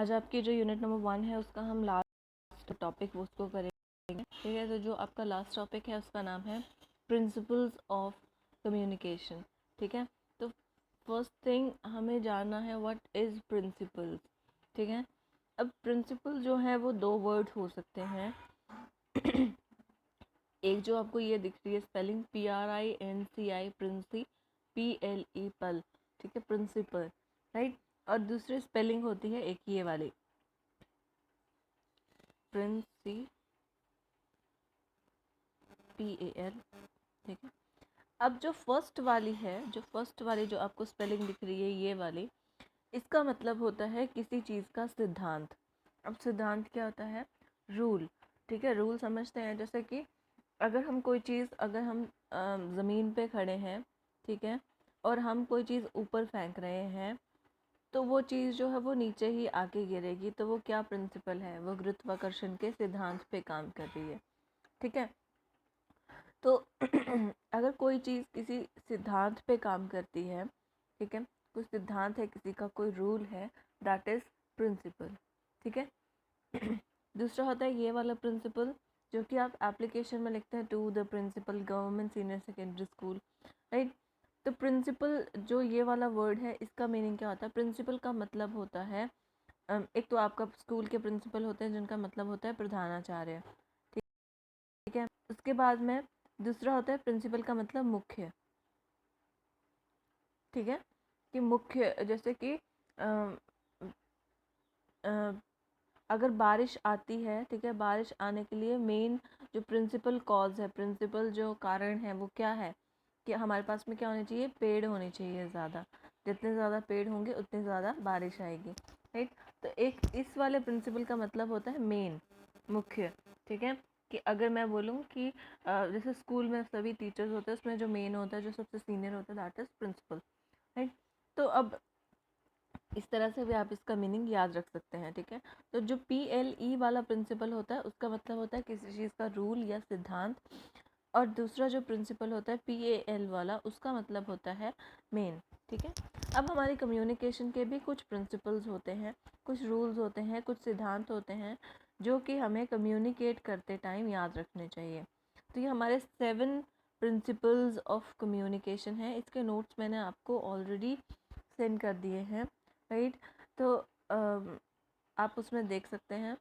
आज आपकी जो यूनिट नंबर 1 है उसका हम लास्ट टॉपिक उसको करेंगे, ठीक है। तो जो आपका लास्ट टॉपिक है उसका नाम है प्रिंसिपल्स ऑफ कम्युनिकेशन, ठीक है। तो फर्स्ट थिंग हमें जानना है व्हाट इज़ प्रिंसिपल्स, ठीक है। अब प्रिंसिपल जो है वो दो वर्ड हो सकते हैं। एक जो आपको ये दिख रही है स्पेलिंग PRINCI, प्रिंसी, PLE पल, ठीक है, प्रिंसिपल, राइट। और दूसरी स्पेलिंग होती है एक ये वाली प्रिंसी, PAL, ठीक है। अब जो फर्स्ट वाली है, जो आपको स्पेलिंग दिख रही है ये वाली, इसका मतलब होता है किसी चीज़ का सिद्धांत। अब सिद्धांत क्या होता है? रूल, ठीक है। रूल समझते हैं, जैसे कि अगर हम कोई चीज़, अगर हम ज़मीन पे खड़े हैं, ठीक है, और हम कोई चीज़ ऊपर फेंक रहे हैं तो वो चीज़ जो है वो नीचे ही आके गिरेगी, तो वो क्या प्रिंसिपल है? वो गुरुत्वाकर्षण के सिद्धांत पे काम कर रही है, ठीक है। तो अगर कोई चीज़ किसी सिद्धांत पे काम करती है, ठीक है, कुछ सिद्धांत है, किसी का कोई रूल है, दैट इज़ प्रिंसिपल, ठीक है। दूसरा होता है ये वाला प्रिंसिपल, जो कि आप एप्लीकेशन में लिखते हैं to the principal government senior secondary school, right. तो प्रिंसिपल जो ये वाला वर्ड है, इसका मीनिंग क्या होता है? प्रिंसिपल का मतलब होता है, एक तो आपका स्कूल के प्रिंसिपल होते हैं जिनका मतलब होता है प्रधानाचार्य, ठीक है। उसके बाद में दूसरा होता है प्रिंसिपल का मतलब मुख्य, ठीक है, कि मुख्य, जैसे कि अगर बारिश आती है, ठीक है, बारिश आने के लिए मेन जो प्रिंसिपल कॉज है, प्रिंसिपल जो कारण है वो क्या है कि हमारे पास में क्या होने चाहिए? पेड़ होने चाहिए ज़्यादा। जितने ज़्यादा पेड़ होंगे उतनी ज़्यादा बारिश आएगी, राइट। तो एक इस वाले प्रिंसिपल का मतलब होता है मेन, मुख्य, ठीक है। कि अगर मैं बोलूँ कि जैसे स्कूल में सभी टीचर्स होते हैं, उसमें जो मेन होता है, जो सबसे सीनियर होता है, दैट इज़ प्रिंसिपल, राइट। तो अब इस तरह से भी आप इसका मीनिंग याद रख सकते हैं, ठीक है। तो जो PLE वाला प्रिंसिपल होता है उसका मतलब होता है किसी चीज़ का रूल या सिद्धांत, और दूसरा जो प्रिंसिपल होता है PAL वाला, उसका मतलब होता है मेन, ठीक है। अब हमारी कम्युनिकेशन के भी कुछ प्रिंसिपल्स होते हैं, कुछ रूल्स होते हैं, कुछ सिद्धांत होते हैं जो कि हमें कम्युनिकेट करते टाइम याद रखने चाहिए। तो ये हमारे 7 प्रिंसिपल्स ऑफ कम्युनिकेशन है। इसके नोट्स मैंने आपको ऑलरेडी सेंड कर दिए हैं, राइट। तो आप उसमें देख सकते हैं।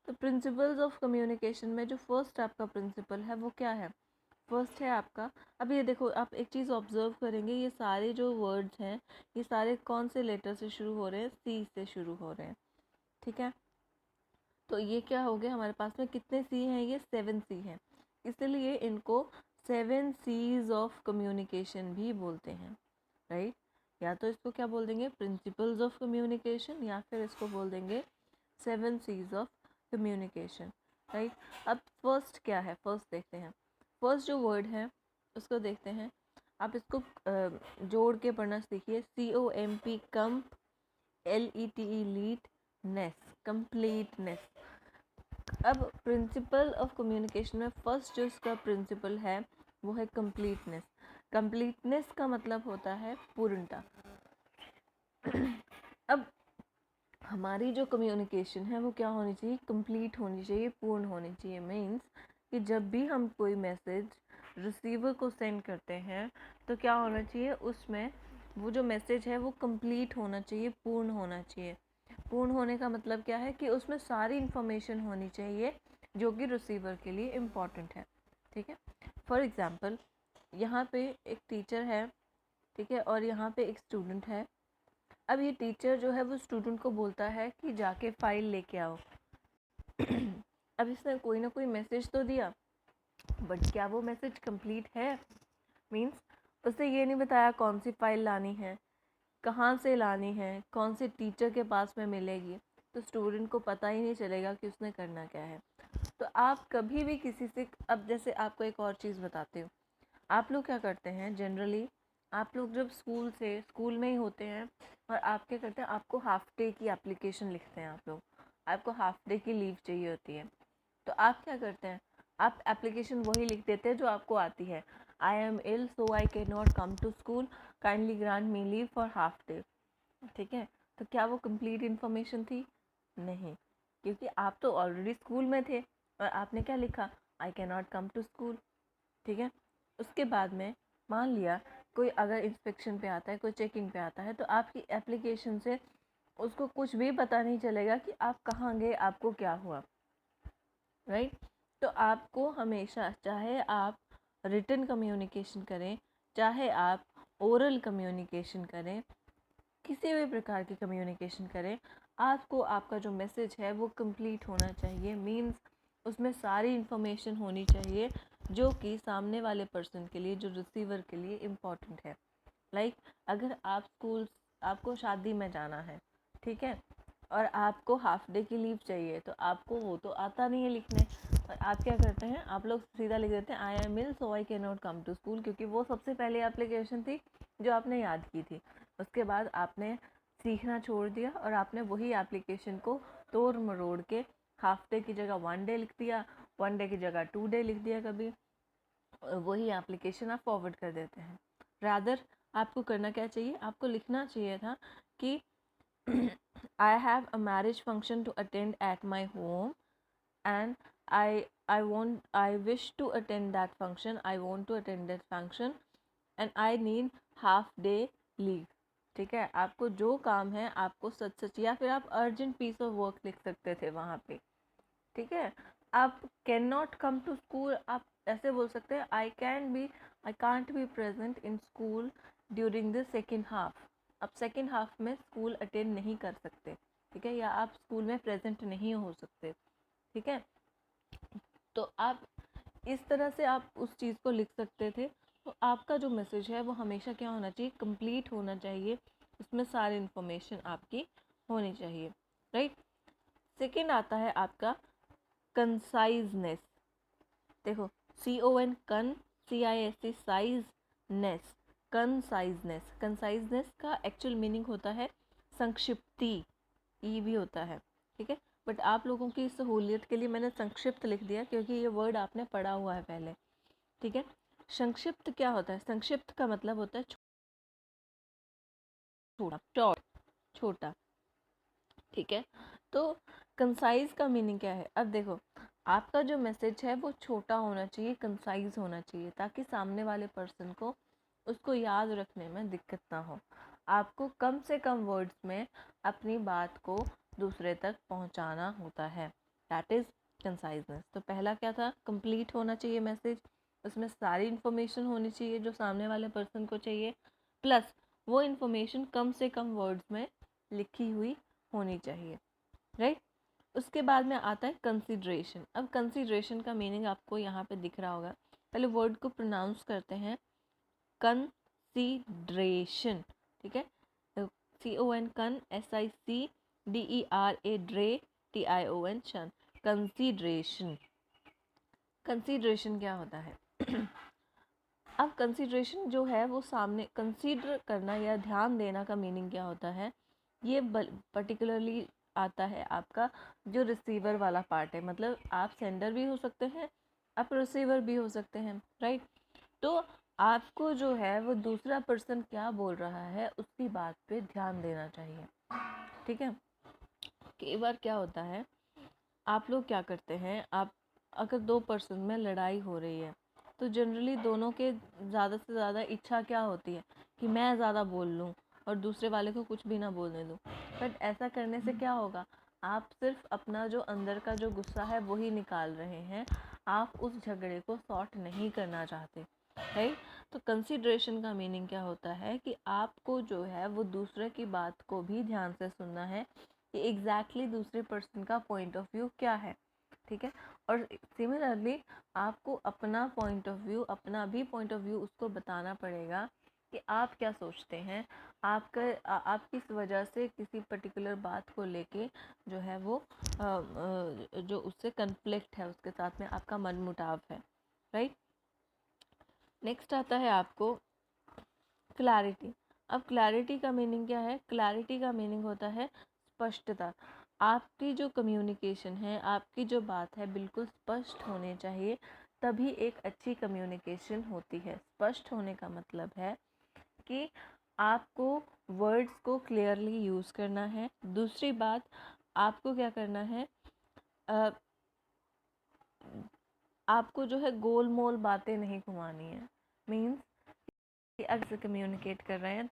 तो प्रिंसिपल्स ऑफ कम्युनिकेशन में जो फर्स्ट आपका प्रिंसिपल है वो क्या है? फर्स्ट है आपका, अब ये देखो, आप एक चीज़ ऑब्जर्व करेंगे, ये सारे जो वर्ड्स हैं ये सारे कौन से लेटर से शुरू हो रहे हैं? C से शुरू हो रहे हैं, ठीक है। तो ये क्या हो गया हमारे पास में? कितने C हैं? ये 7 C हैं, इसलिए इनको 7 C's ऑफ कम्युनिकेशन भी बोलते हैं, राइट। या तो इसको क्या बोल देंगे? प्रिंसिपल्स ऑफ कम्युनिकेशन, या फिर इसको बोल देंगे 7 C's ऑफ कम्युनिकेशन, राइट। अब फर्स्ट क्या है? फर्स्ट देखते हैं। फर्स्ट जो वर्ड है उसको देखते हैं। आप इसको जोड़ के पढ़ना सीखिए। COMP, कम्प, LETE, लीट, नेस, कंप्लीटनेस। अब प्रिंसिपल ऑफ कम्युनिकेशन में फर्स्ट जो इसका प्रिंसिपल है वो है कंप्लीटनेस। कंप्लीटनेस का मतलब होता है पूर्णता। अब हमारी जो कम्युनिकेशन है वो क्या होनी चाहिए? कंप्लीट होनी चाहिए, पूर्ण होनी चाहिए। मीन्स कि जब भी हम कोई मैसेज रिसीवर को सेंड करते हैं तो क्या होना चाहिए? उसमें वो जो मैसेज है वो कंप्लीट होना चाहिए, पूर्ण होना चाहिए। पूर्ण होने का मतलब क्या है? कि उसमें सारी इन्फॉर्मेशन होनी चाहिए जो कि रिसीवर के लिए इम्पॉर्टेंट है, ठीक है। फॉर एग्ज़ाम्पल, यहाँ पे एक टीचर है, ठीक है, और यहाँ पे एक स्टूडेंट है। अब ये टीचर जो है वो स्टूडेंट को बोलता है कि जाके फ़ाइल लेके आओ। अब इसने कोई ना कोई मैसेज तो दिया, बट क्या वो मैसेज कंप्लीट है? मीन्स उसे ये नहीं बताया कौन सी फ़ाइल लानी है, कहाँ से लानी है, कौन से टीचर के पास में मिलेगी, तो स्टूडेंट को पता ही नहीं चलेगा कि उसने करना क्या है। तो आप कभी भी किसी से, अब जैसे आपको एक और चीज़ बताती हूँ, आप लोग क्या करते हैं जनरली? आप लोग जब स्कूल में ही होते हैं और आप क्या करते हैं? आपको हाफ डे की एप्लीकेशन लिखते हैं आप लोग, आपको हाफ डे की लीव चाहिए होती है। तो आप क्या करते हैं? आप एप्लीकेशन वही लिख देते हैं जो आपको आती है। I am ill so I can not come to school, kindly grant me leave for half day, ठीक है। तो क्या वो कंप्लीट इन्फॉर्मेशन थी? नहीं, क्योंकि आप तो ऑलरेडी स्कूल में थे और आपने क्या लिखा, I can not come to school. ठीक है, उसके बाद में मान लिया कोई अगर इंस्पेक्शन पे आता है, कोई चेकिंग पे आता है, तो आपकी एप्लीकेशन से उसको कुछ भी पता नहीं चलेगा कि आप कहाँ गए, आपको क्या हुआ, राइट। तो आपको हमेशा, चाहे आप रिटन कम्युनिकेशन करें, चाहे आप ओरल कम्युनिकेशन करें, किसी भी प्रकार की कम्युनिकेशन करें, आपको आपका जो मैसेज है वो कंप्लीट होना चाहिए। मीन्स उसमें सारी इन्फॉर्मेशन होनी चाहिए जो कि सामने वाले पर्सन के लिए, जो रिसीवर के लिए इम्पॉर्टेंट है। लाइक अगर आपको शादी में जाना है, ठीक है, और आपको हाफ डे की लीव चाहिए, तो आपको वो तो आता नहीं है लिखने, और आप क्या करते हैं, आप लोग सीधा लिख देते हैं I am ill so I can not come to school, क्योंकि वो सबसे पहले एप्लीकेशन थी जो आपने याद की थी। उसके बाद आपने सीखना छोड़ दिया और आपने वही एप्लीकेशन को तोड़ मरोड़ के हाफ डे की जगह 1 डे लिख दिया, 1 डे की जगह 2 डे लिख दिया कभी, और वही एप्लीकेशन आप फॉरवर्ड कर देते हैं। रादर आपको करना क्या चाहिए, आपको लिखना चाहिए था कि I have a marriage function to attend at my home and I wish to attend that function, I want to attend that function and I need half day leave। ठीक है, आपको जो काम है आपको सच सच, या फिर आप अर्जेंट पीस ऑफ वर्क लिख सकते थे वहाँ पे। ठीक है, आप can not come to school, आप ऐसे बोल सकते हैं I can't be present in school during the second half. आप सेकेंड हाफ में स्कूल अटेंड नहीं कर सकते, ठीक है, या आप स्कूल में प्रेजेंट नहीं हो सकते। ठीक है, तो आप इस तरह से आप उस चीज़ को लिख सकते थे। तो आपका जो मैसेज है वो हमेशा क्या होना चाहिए, कंप्लीट होना चाहिए, उसमें सारी इन्फॉर्मेशन आपकी होनी चाहिए, राइट। सेकंड आता है आपका कंसाइजनेस। देखो, CON कन, CISC साइज, नेस, कंसाइजनेस। कंसाइजनेस का एक्चुअल मीनिंग होता है संक्षिप्ति, ई भी होता है, ठीक है, बट आप लोगों की सहूलियत के लिए मैंने संक्षिप्त लिख दिया क्योंकि ये वर्ड आपने पढ़ा हुआ है पहले। ठीक है, संक्षिप्त क्या होता है, संक्षिप्त का मतलब होता है छोटा, शॉर्ट, छोटा। ठीक है, तो कंसाइज का मीनिंग क्या है, अब देखो आपका जो मैसेज है वो छोटा होना चाहिए, कंसाइज होना चाहिए, ताकि सामने वाले पर्सन को उसको याद रखने में दिक्कत ना हो। आपको कम से कम वर्ड्स में अपनी बात को दूसरे तक पहुंचाना होता है, दैट इज़ कंसाइजनेस। तो पहला क्या था, कंप्लीट होना चाहिए मैसेज, उसमें सारी इन्फॉर्मेशन होनी चाहिए जो सामने वाले पर्सन को चाहिए, प्लस वो इन्फॉर्मेशन कम से कम वर्ड्स में लिखी हुई होनी चाहिए, राइट। उसके बाद में आता है कंसिडरेशन। अब कंसिडरेशन का मीनिंग आपको यहाँ पे दिख रहा होगा, पहले वर्ड को प्रोनाउंस करते हैं, कंसीडरेशन। ठीक है, CON कन, SICDERA ड्रे, TION शन, कंसिडरेशन। कंसिडरेशन क्या होता है अब कंसिडरेशन जो है वो सामने, कंसीडर करना या ध्यान देना का मीनिंग क्या होता है, ये पर्टिकुलरली आता है आपका जो रिसीवर वाला पार्ट है, मतलब आप सेंडर भी हो सकते हैं, आप रिसीवर भी हो सकते हैं, राइट। तो आपको जो है वो दूसरा पर्सन क्या बोल रहा है उसकी बात पे ध्यान देना चाहिए। ठीक है, कई बार क्या होता है, आप लोग क्या करते हैं, आप अगर दो पर्सन में लड़ाई हो रही है तो जनरली दोनों के ज़्यादा से ज़्यादा इच्छा क्या होती है कि मैं ज़्यादा बोल लूँ और दूसरे वाले को कुछ भी ना बोलने दूँ। बट ऐसा करने से क्या होगा, आप सिर्फ अपना जो अंदर का जो गुस्सा है वही निकाल रहे हैं, आप उस झगड़े को सॉर्ट नहीं करना चाहते, राइट। तो कंसिडरेशन का मीनिंग क्या होता है कि आपको जो है वो दूसरे की बात को भी ध्यान से सुनना है कि एग्जैक्टली दूसरे पर्सन का पॉइंट ऑफ व्यू क्या है। ठीक है, और सिमिलरली आपको अपना पॉइंट ऑफ व्यू, अपना भी पॉइंट ऑफ व्यू उसको बताना पड़ेगा कि आप क्या सोचते हैं, आप किस वजह से किसी पर्टिकुलर बात को लेके जो है वो जो उससे कन्फ्लिक्ट है, उसके साथ में आपका मन मुटाव है, राइट। नेक्स्ट आता है आपको क्लैरिटी। अब क्लैरिटी का मीनिंग क्या है, क्लैरिटी का मीनिंग होता है स्पष्टता। आपकी जो कम्युनिकेशन है, आपकी जो बात है बिल्कुल स्पष्ट होनी चाहिए, तभी एक अच्छी कम्युनिकेशन होती है। स्पष्ट होने का मतलब है कि आपको वर्ड्स को क्लियरली यूज़ करना है। दूसरी बात, आपको क्या करना है, अ, आपको जो है गोल मोल बातें नहीं घुमानी है। मीन्स कि अगर से कम्युनिकेट कर रहे हैं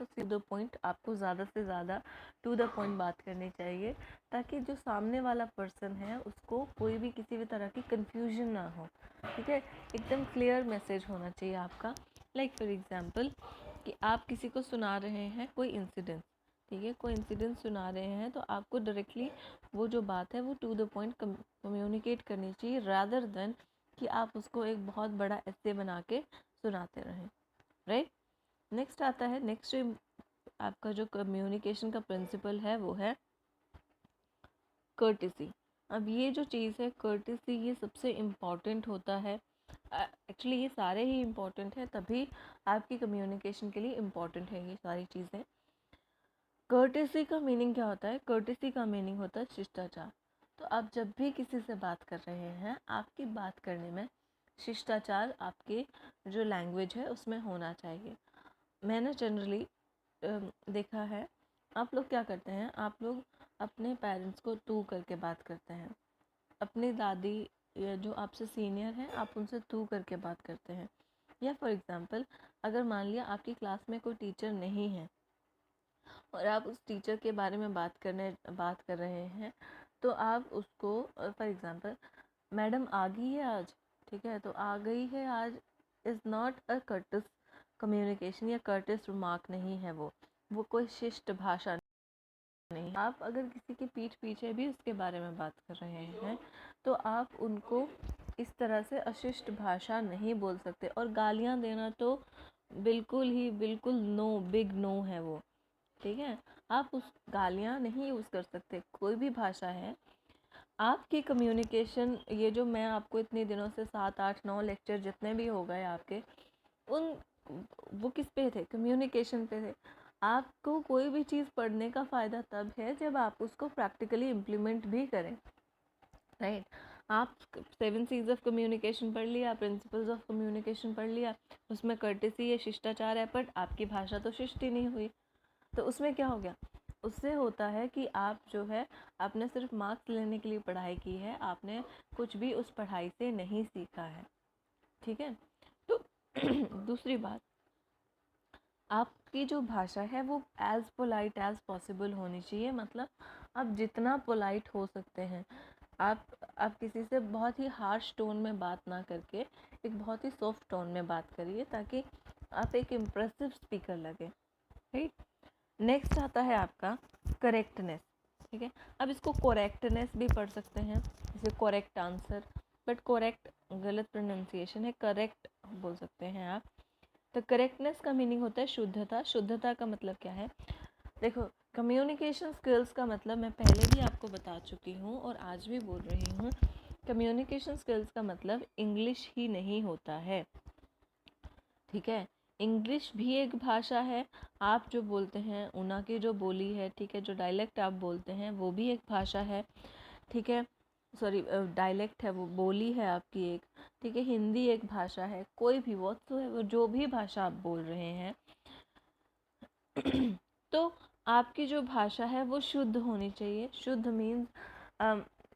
तो टू द पॉइंट, आपको ज़्यादा से ज़्यादा टू द पॉइंट बात करनी चाहिए, ताकि जो सामने वाला पर्सन है उसको कोई भी किसी भी तरह की कन्फ्यूजन ना हो। ठीक है, एकदम क्लियर मैसेज होना चाहिए आपका। लाइक फॉर एग्जांपल कि आप किसी को सुना रहे हैं कोई इंसिडेंट, ठीक है, कोई इंसिडेंट सुना रहे हैं, तो आपको डायरेक्टली वो जो बात है वो टू द पॉइंट कम्युनिकेट करनी चाहिए, रादर देन कि आप उसको एक बहुत बड़ा ऐसे बना के सुनाते रहें। राइट, नेक्स्ट आता है, नेक्स्ट आपका जो कम्युनिकेशन का प्रिंसिपल है वो है कर्टिसी। अब ये जो चीज़ है कर्टिसी, ये सबसे इम्पॉर्टेंट होता है। एक्चुअली ये सारे ही इम्पॉर्टेंट है, तभी आपकी कम्युनिकेशन के लिए इम्पॉर्टेंट है ये सारी चीज़ें। कर्टिसी का मीनिंग क्या होता है? कर्टिसी का मीनिंग होता है शिष्टाचार। तो आप जब भी किसी से बात कर रहे हैं, आपकी बात करने में शिष्टाचार आपके जो लैंग्वेज है उसमें होना चाहिए। मैंने जनरली देखा है, आप लोग क्या करते हैं, आप लोग अपने पेरेंट्स को तू करके बात करते हैं, अपनी दादी या जो आपसे सीनियर हैं आप उनसे तू करके बात करते हैं। या फॉर एग्ज़ाम्पल, अगर मान लिया आपकी क्लास में कोई टीचर नहीं है और आप उस टीचर के बारे में बात कर रहे हैं, तो आप उसको फॉर एग्ज़ाम्पल, मैडम आ गई है आज, ठीक है, तो आ गई है आज इज़ नॉट अ कर्टस कम्युनिकेशन या कर्टस रिमार्क नहीं है, वो कोई शिष्ट भाषा नहीं। आप अगर किसी के पीठ पीछे भी उसके बारे में बात कर रहे हैं, तो आप उनको इस तरह से अशिष्ट भाषा नहीं बोल सकते। और गालियाँ देना तो बिल्कुल नो, बिग नो है वो। ठीक है, आप उस गालियाँ नहीं यूज़ कर सकते। कोई भी भाषा है, आपकी कम्युनिकेशन, ये जो मैं आपको इतने दिनों से 7 8 9 लेक्चर जितने भी हो गए आपके, उन वो किस पे थे? कम्युनिकेशन पे थे। आपको कोई भी चीज़ पढ़ने का फ़ायदा तब है जब आप उसको प्रैक्टिकली इम्प्लीमेंट भी करें। राइट, आप 7 C's ऑफ कम्युनिकेशन पढ़ लिया, प्रिंसिपल्स ऑफ कम्युनिकेशन पढ़ लिया, उसमें कर्टेसी या शिष्टाचार है, बट आपकी भाषा तो शिष्ट ही नहीं हुई। तो उसमें क्या हो गया? उससे होता है कि आप जो है, आपने सिर्फ मार्क्स लेने के लिए पढ़ाई की है, आपने कुछ भी उस पढ़ाई से नहीं सीखा है। ठीक है, तो दूसरी बात, आपकी जो भाषा है वो एज़ पोलाइट एज़ पॉसिबल होनी चाहिए। मतलब आप जितना पोलाइट हो सकते हैं, आप किसी से बहुत ही हार्श टोन में बात ना करके एक बहुत ही सॉफ्ट टोन में बात करिए, ताकि आप एक इम्प्रेसिव स्पीकर लगे। राइट, नेक्स्ट आता है आपका करेक्टनेस। ठीक है, अब इसको करेक्टनेस भी पढ़ सकते हैं, जैसे करेक्ट आंसर, बट करेक्ट गलत प्रोनाउंसिएशन है, करेक्ट बोल सकते हैं आप। तो करेक्टनेस का मीनिंग होता है शुद्धता। शुद्धता का मतलब क्या है? देखो, कम्युनिकेशन स्किल्स का मतलब मैं पहले भी आपको बता चुकी हूँ और आज भी बोल रही हूँ, कम्युनिकेशन स्किल्स का मतलब इंग्लिश ही नहीं होता है। ठीक है, इंग्लिश भी एक भाषा है। आप जो बोलते हैं, ऊना की जो बोली है, ठीक है, जो डायलेक्ट आप बोलते हैं वो भी एक भाषा है। ठीक है, सॉरी, डायलेक्ट है, वो बोली है आपकी एक। ठीक है, हिंदी एक भाषा है। कोई भी वो जो भी भाषा आप बोल रहे हैं तो आपकी जो भाषा है वो शुद्ध होनी चाहिए। शुद्ध मीन्स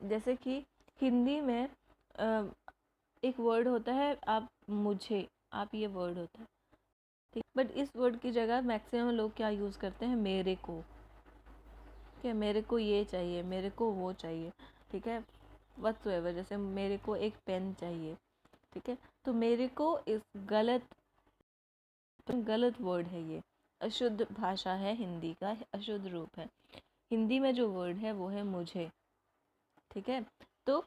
जैसे कि हिंदी में एक वर्ड होता है, आप मुझे, आप ये वर्ड होता है, ठीक, बट इस वर्ड की जगह मैक्सिमम लोग क्या यूज़ करते हैं? मेरे को। ठीक है, मेरे को ये चाहिए, मेरे को वो चाहिए। ठीक है, व्हाटसोएवर, जैसे मेरे को एक पेन चाहिए। ठीक है, तो मेरे को इस गलत वर्ड है, ये अशुद्ध भाषा है, हिंदी का अशुद्ध रूप है। हिंदी में जो वर्ड है वो है मुझे। ठीक है, तो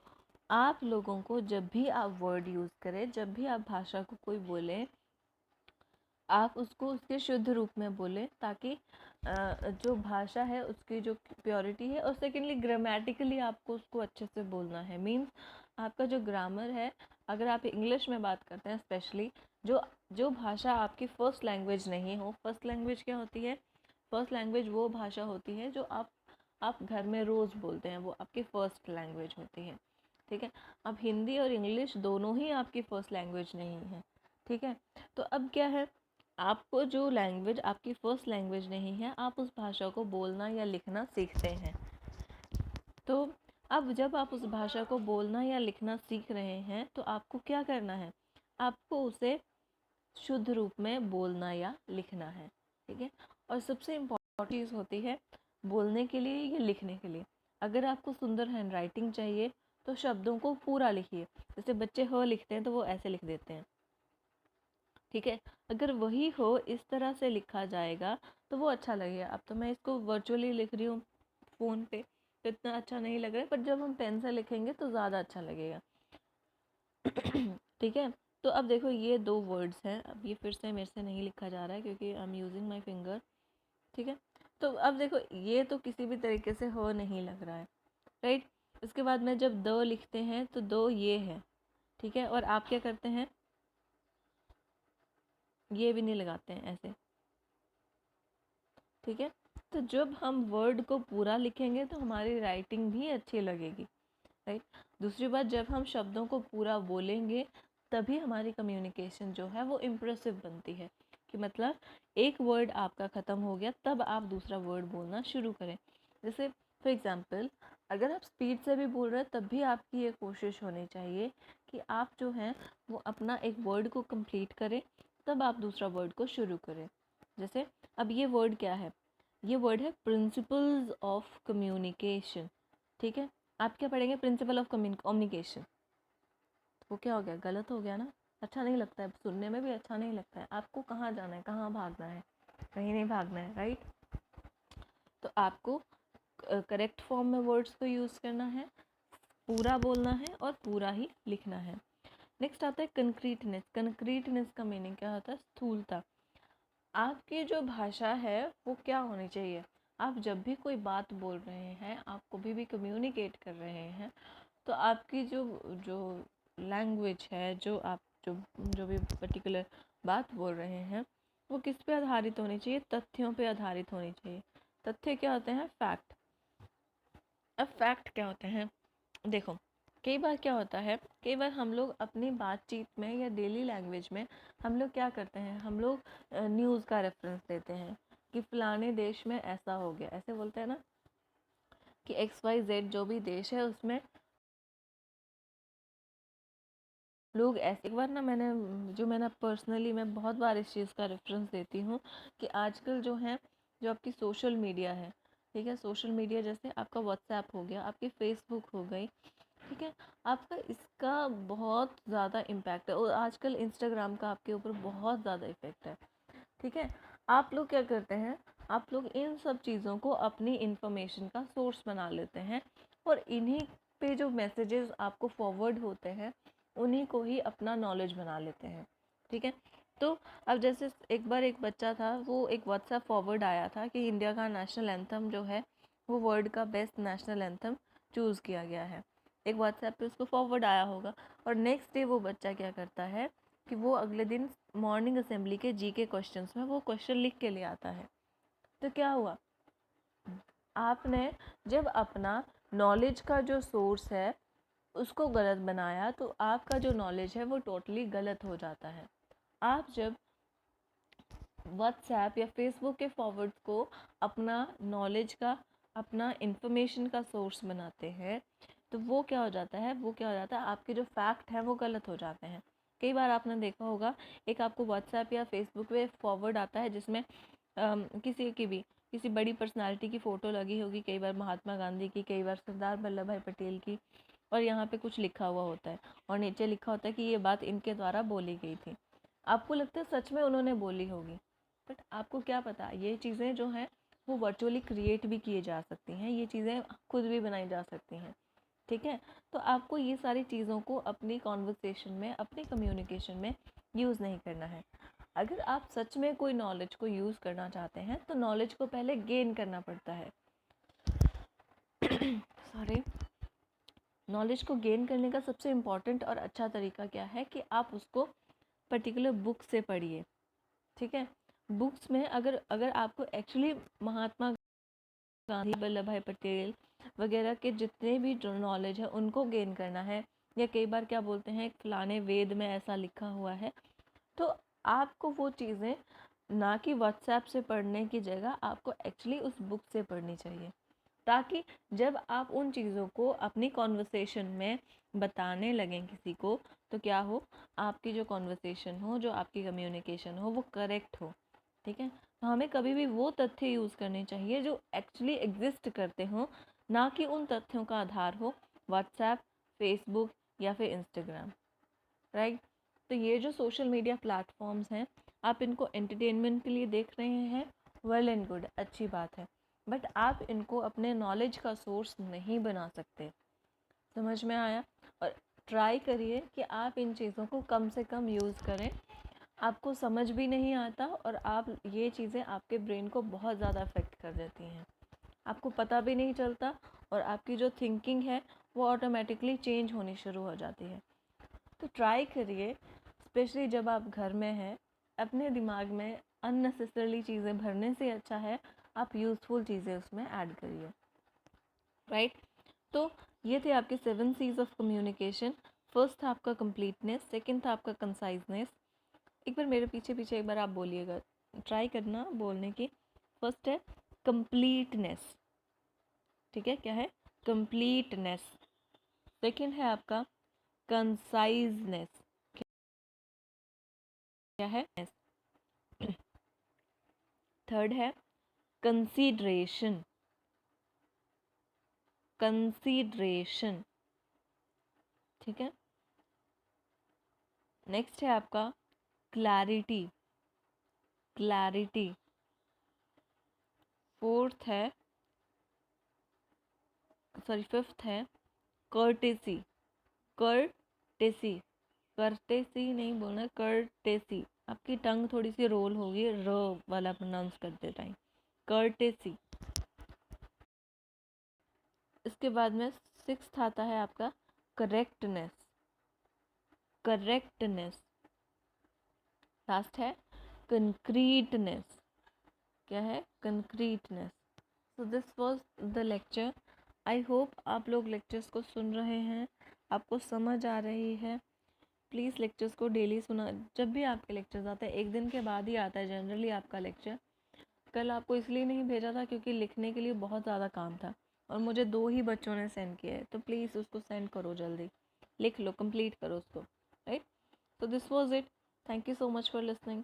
आप लोगों को जब भी आप वर्ड यूज़ करें, जब भी आप भाषा को कोई बोलें, आप उसको उसके शुद्ध रूप में बोलें, ताकि जो भाषा है उसकी जो प्योरिटी है, और सेकेंडली ग्रामेटिकली आपको उसको अच्छे से बोलना है। मीन्स आपका जो ग्रामर है, अगर आप इंग्लिश में बात करते हैं स्पेशली, जो जो भाषा आपकी फ़र्स्ट लैंग्वेज नहीं हो। फ़र्स्ट लैंग्वेज क्या होती है? फ़र्स्ट लैंग्वेज वो भाषा होती है जो आप घर में रोज़ बोलते हैं, वो आपकी फ़र्स्ट लैंग्वेज होती है। ठीक है, अब हिंदी और इंग्लिश दोनों ही आपकी फ़र्स्ट लैंग्वेज नहीं है। ठीक है, तो अब क्या है, आपको जो लैंग्वेज आपकी फ़र्स्ट लैंग्वेज नहीं है, आप उस भाषा को बोलना या लिखना सीखते हैं। तो अब जब आप उस भाषा को बोलना या लिखना सीख रहे हैं तो आपको क्या करना है, आपको उसे शुद्ध रूप में बोलना या लिखना है, ठीक है। और सबसे इम्पोर्टेंट चीज़ होती है बोलने के लिए या लिखने के लिए, अगर आपको सुंदर हैंड राइटिंग चाहिए तो शब्दों को पूरा लिखिए। जैसे बच्चे ह लिखते हैं तो वो ऐसे लिख देते हैं, ठीक है। अगर वही हो इस तरह से लिखा जाएगा तो वो अच्छा लगेगा। अब तो मैं इसको वर्चुअली लिख रही हूँ फ़ोन पे तो इतना अच्छा नहीं लग रहा है, पर जब हम पेन से लिखेंगे तो ज़्यादा अच्छा लगेगा। ठीक है। तो अब देखो ये दो वर्ड्स हैं, अब ये फिर से मेरे से नहीं लिखा जा रहा है क्योंकि I am using my finger, ठीक है। तो अब देखो ये तो किसी भी तरीके से हो नहीं लग रहा है, राइट। इसके बाद में जब द लिखते हैं तो दो ये है, ठीक है। और आप क्या करते हैं, ये भी नहीं लगाते हैं ऐसे, ठीक है। तो जब हम वर्ड को पूरा लिखेंगे तो हमारी राइटिंग भी अच्छी लगेगी, राइट। दूसरी बात, जब हम शब्दों को पूरा बोलेंगे तभी हमारी कम्युनिकेशन जो है वो इम्प्रेसिव बनती है, कि मतलब एक वर्ड आपका ख़त्म हो गया तब आप दूसरा वर्ड बोलना शुरू करें। जैसे फॉर एग्ज़ाम्पल अगर आप स्पीड से भी बोल रहे हैं तब भी आपकी ये कोशिश होनी चाहिए कि आप जो हैं वो अपना एक वर्ड को कंप्लीट करें तब आप दूसरा वर्ड को शुरू करें। जैसे अब ये वर्ड क्या है, ये वर्ड है प्रिंसिपल्स ऑफ कम्युनिकेशन, ठीक है। आप क्या पढ़ेंगे, प्रिंसिपल ऑफ कम्युनिकेशन, वो क्या हो गया, गलत हो गया ना, अच्छा नहीं लगता है, सुनने में भी अच्छा नहीं लगता है। आपको कहाँ जाना है, कहाँ भागना है, कहीं नहीं भागना है, राइट। तो आपको करेक्ट फॉर्म में वर्ड्स को यूज़ करना है, पूरा बोलना है और पूरा ही लिखना है। नेक्स्ट आता है कंक्रीटनेस। कंक्रीटनेस का मीनिंग क्या होता है, स्थूलता। आपकी जो भाषा है वो क्या होनी चाहिए, आप जब भी कोई बात बोल रहे हैं, आप कभी भी कम्युनिकेट कर रहे हैं तो आपकी जो जो लैंग्वेज है, जो आप जो भी पर्टिकुलर बात बोल रहे हैं वो किस पे आधारित होनी चाहिए, तथ्यों पे आधारित होनी चाहिए। तथ्य क्या होते हैं, फैक्ट। अब फैक्ट क्या होते हैं, देखो कई बार क्या होता है, कई बार हम लोग अपनी बातचीत में या डेली लैंग्वेज में हम लोग क्या करते हैं, हम लोग न्यूज़ का रेफरेंस देते हैं कि फलाने देश में ऐसा हो गया, ऐसे बोलते हैं ना कि XYZ जो भी देश है उसमें लोग ऐसे। एक बार ना मैंने पर्सनली मैं बहुत बार इस चीज़ का रेफरेंस देती हूँ कि आजकल जो है जो आपकी सोशल मीडिया है, ठीक है, सोशल मीडिया जैसे आपका व्हाट्सएप हो गया, आपकी फेसबुक हो गई, ठीक है, आपका इसका बहुत ज़्यादा इम्पैक्ट है। और आजकल इंस्टाग्राम का आपके ऊपर बहुत ज़्यादा इफ़ेक्ट है, ठीक है। आप लोग क्या करते हैं, आप लोग इन सब चीज़ों को अपनी इंफॉर्मेशन का सोर्स बना लेते हैं और इन्हीं पे जो मैसेजेस आपको फॉरवर्ड होते हैं उन्हीं को ही अपना नॉलेज बना लेते हैं, ठीक है। तो अब जैसे एक बार एक बच्चा था, वो एक व्हाट्सएप फॉरवर्ड आया था कि इंडिया का नेशनल एंथम जो है वो वर्ल्ड का बेस्ट नेशनल एंथम चूज़ किया गया है। एक व्हाट्सएप पे उसको फॉरवर्ड आया होगा और नेक्स्ट डे वो बच्चा क्या करता है कि वो अगले दिन मॉर्निंग असेंबली के जीके क्वेश्चंस में वो क्वेश्चन लिख के ले आता है। तो क्या हुआ, आपने जब अपना नॉलेज का जो सोर्स है उसको गलत बनाया तो आपका जो नॉलेज है वो टोटली गलत हो जाता है। आप जब व्हाट्सएप या फेसबुक के फॉरवर्ड्स को अपना नॉलेज का, अपना इंफॉर्मेशन का सोर्स बनाते हैं तो वो क्या हो जाता है, वो क्या हो जाता है, आपके जो फैक्ट हैं वो गलत हो जाते हैं। कई बार आपने देखा होगा एक आपको व्हाट्सएप या फेसबुक पे फॉरवर्ड आता है जिसमें किसी की भी किसी बड़ी पर्सनालिटी की फ़ोटो लगी होगी, कई बार महात्मा गांधी की, कई बार सरदार वल्लभ भाई पटेल की, और यहाँ पे कुछ लिखा हुआ होता है और नीचे लिखा होता है कि ये बात इनके द्वारा बोली गई थी। आपको लगता है सच में उन्होंने बोली होगी, बट आपको क्या पता ये चीज़ें जो हैं वो वर्चुअली क्रिएट भी किए जा सकती हैं, ये चीज़ें खुद भी बनाई जा सकती हैं, ठीक है। तो आपको ये सारी चीज़ों को अपनी कॉन्वर्सेशन में, अपनी कम्युनिकेशन में यूज़ नहीं करना है। अगर आप सच में कोई नॉलेज को यूज़ करना चाहते हैं तो नॉलेज को पहले गेन करना पड़ता है। सॉरी। नॉलेज को गेन करने का सबसे इम्पॉर्टेंट और अच्छा तरीका क्या है कि आप उसको पर्टिकुलर बुक से पढ़िए, ठीक है। बुक्स में अगर अगर आपको एक्चुअली महात्मा गांधी, वल्लभ भाई पटेल वगैरह के जितने भी जो नॉलेज है उनको गेन करना है, या कई बार क्या बोलते हैं फलाने वेद में ऐसा लिखा हुआ है, तो आपको वो चीज़ें ना कि व्हाट्सएप से पढ़ने की जगह आपको एक्चुअली उस बुक से पढ़नी चाहिए। ताकि जब आप उन चीज़ों को अपनी कॉन्वर्सेशन में बताने लगें किसी को, तो क्या हो, आपकी जो कॉन्वर्सेशन हो, जो आपकी कम्युनिकेशन हो, वो करेक्ट हो। ठीक है, तो हमें कभी भी वो तथ्य यूज़ करने चाहिए जो एक्चुअली एग्जिस्ट करते हों, ना कि उन तथ्यों का आधार हो व्हाट्सएप, फेसबुक या फिर इंस्टाग्राम, राइट। तो ये जो सोशल मीडिया प्लेटफॉर्म्स हैं, आप इनको एंटरटेनमेंट के लिए देख रहे हैं, वेल एंड गुड, अच्छी बात है, बट आप इनको अपने नॉलेज का सोर्स नहीं बना सकते। समझ में आया? और ट्राई करिए कि आप इन चीज़ों को कम से कम यूज़ करें। आपको समझ भी नहीं आता और आप ये चीज़ें आपके ब्रेन को बहुत ज़्यादा अफेक्ट कर देती हैं, आपको पता भी नहीं चलता, और आपकी जो थिंकिंग है वो ऑटोमेटिकली चेंज होनी शुरू हो जाती है। तो ट्राई करिए, स्पेशली जब आप घर में हैं, अपने दिमाग में अननेसेसरली चीज़ें भरने से अच्छा है आप यूज़फुल चीज़ें उसमें ऐड करिए, राइट। तो ये थे आपके 7 C's ऑफ कम्युनिकेशन। फर्स्ट था आपका कंप्लीटनेस, सेकंड था आपका कंसाइजनेस। एक बार मेरे पीछे पीछे एक बार आप बोलिएगा, ट्राई करना बोलने की। फर्स्ट है कंप्लीटनेस, ठीक है, क्या है, कंप्लीटनेस। सेकंड है आपका कंसाइजनेस, क्या है, थर्ड है कंसीडरेशन, कंसीडरेशन, ठीक है। नेक्स्ट है आपका क्लैरिटी, क्लैरिटी। फोर्थ है, सॉरी फिफ्थ है कर्टेसी, कर्टेसी, कर्टेसी नहीं बोलना, कर्टेसी। आपकी टंग थोड़ी सी रोल होगी र वाला प्रोनाउंस करते टाइम, कर्टेसी। इसके बाद में सिक्स्थ आता है आपका करेक्टनेस, करेक्टनेस। लास्ट है कंक्रीटनेस, क्या है, concreteness. So this was the lecture. I hope आप लोग लेक्चर्स को सुन रहे हैं, आपको समझ आ रही है। प्लीज़ लेक्चर्स को डेली सुना, जब भी आपके लेक्चर्स आते हैं, एक दिन के बाद ही आता है जनरली आपका लेक्चर। कल आपको इसलिए नहीं भेजा था क्योंकि लिखने के लिए बहुत ज़्यादा काम था, और मुझे 2 ही बच्चों ने सेंड किया है, तो प्लीज़ उसको सेंड करो, जल्दी लिख लो, कंप्लीट करो उसको, right. So this was it. Thank you so much for listening.